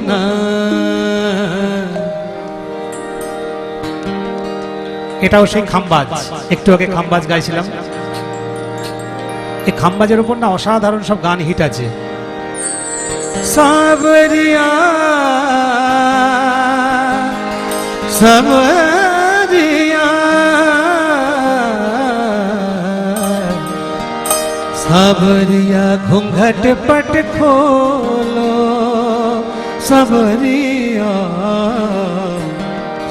না। এটাও সেই খামবাজ, একটু আগে খামবাজ গাইছিলাম। এই খামবাজের উপর না অসাধারণ সব গান হিট আছে। সাবরিয়া সাবরিয়া सावरिया घूंघट पट खोलो सावरिया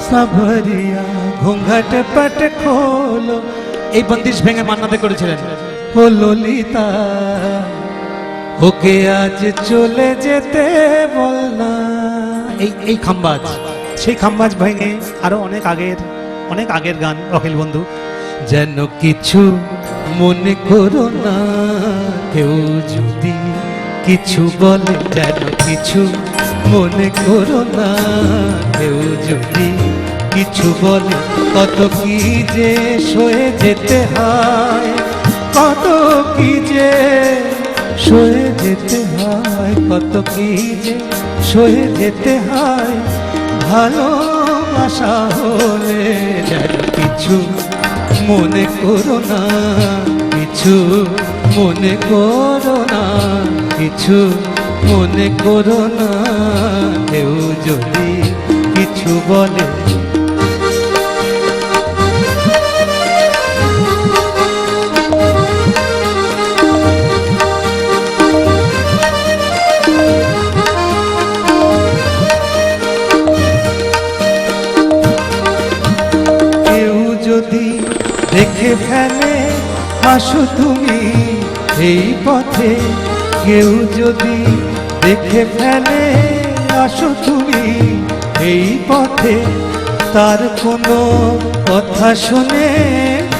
सावरिया घूंघट पट खोलो। এই বন্দিশ ভেঙে মান্নাতে করেছিলেন ও ললিতা ওকে আজ চলে যেতে বল না। এই খামবাজ, সেই খামবাজ ভেঙে আরো অনেক আগের গান অখিল বন্ধু। যেন কিছু মনে করো না কেউ যদি কিছু বলে, যেন কিছু মনে করো না কেউ যদি কিছু বলে। কত কি যে সয়ে যেতে হয়, কত কি যে সয়ে যেতে হয়, কত কি যে সয়ে যেতে হয় ভালোবাসা হলে। যেন কিছু মনে করো না, কিছু মনে করো না, কিছু মনে করো না কেউ যদি কিছু বলে। কেউ যদি দেখে ফেলে আসো তুমি এই পথে, কেউ যদি দেখে ফেলে আসো তুমি এই পথে, তার কোনো কথা শুনে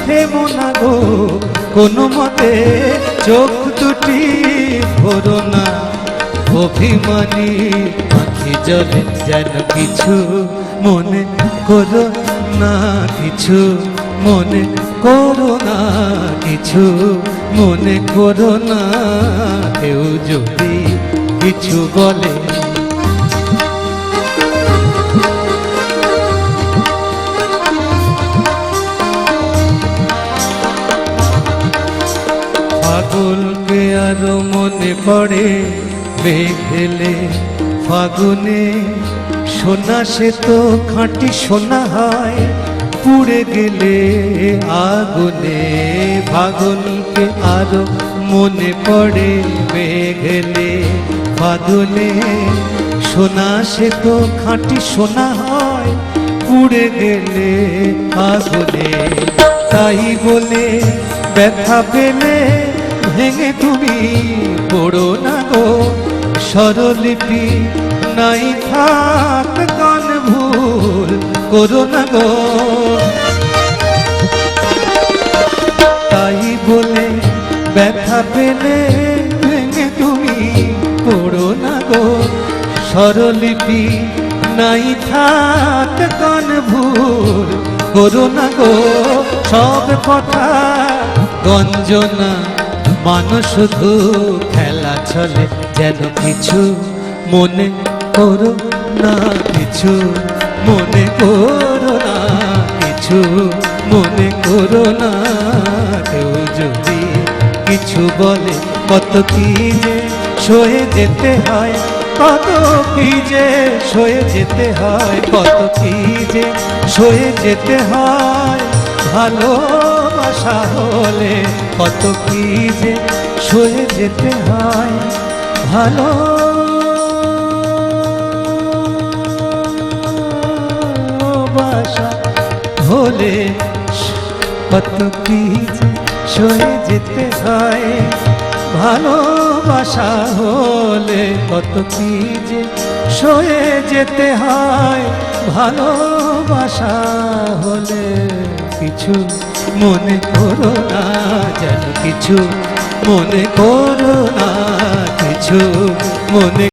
থেমো না গো কোনো মতে। চোখ দুটি ভরো না অভিমানী আঁখি জলে। যেন কিছু মনে করো না, কিছু মনে করো না, কিছু মনে করো না কেউ যদি কিছু বলে। পাগলকে আরো মনে পড়ে মেঘেলে ফাগুনে, সোনা সে তো খাঁটি সোনা হয় পুড়ে গেলে আগুনে। পাগলকে আরো মনে পড়ে মেঘেলে ফাগুনে, সোনা সে তো খাঁটি সোনা হয় পুড়ে গেলে আগুনে। তাই বলে ব্যথা পেলে ভেঙে তুমি পড়ো না গো স্বরলিপি নাই থাক গান ভুল করো না গো। তাই বলে ব্যথা পেলে ভেঙে তুমি পড়ো না গো স্বরলিপি নাই থাক গান ভুল করো না গো। সব কথা গঞ্জনা মানুষ শুধু খেলা চলে। যেন কিছু মনে করো না, কিছু মনে করো না, কিছু মনে করো না কেউ যদি কিছু বলে। কত কি যে সয়ে যেতে হয়, কত কি যে সয়ে যেতে হয়, কত কি যে সয়ে যেতে হয় ভালোবাসা হলে। কত কি যে সয়ে যেতে হয় ভালোবাসা হলে, কত কি যে সয়ে যেতে হয় ভালোবাসা হলে। কত কি যে সয়ে যেতে হয় ভালোবাসা হলে। কিছু মনে করো না, যেন কিছু মনে করো না, কিছু মনে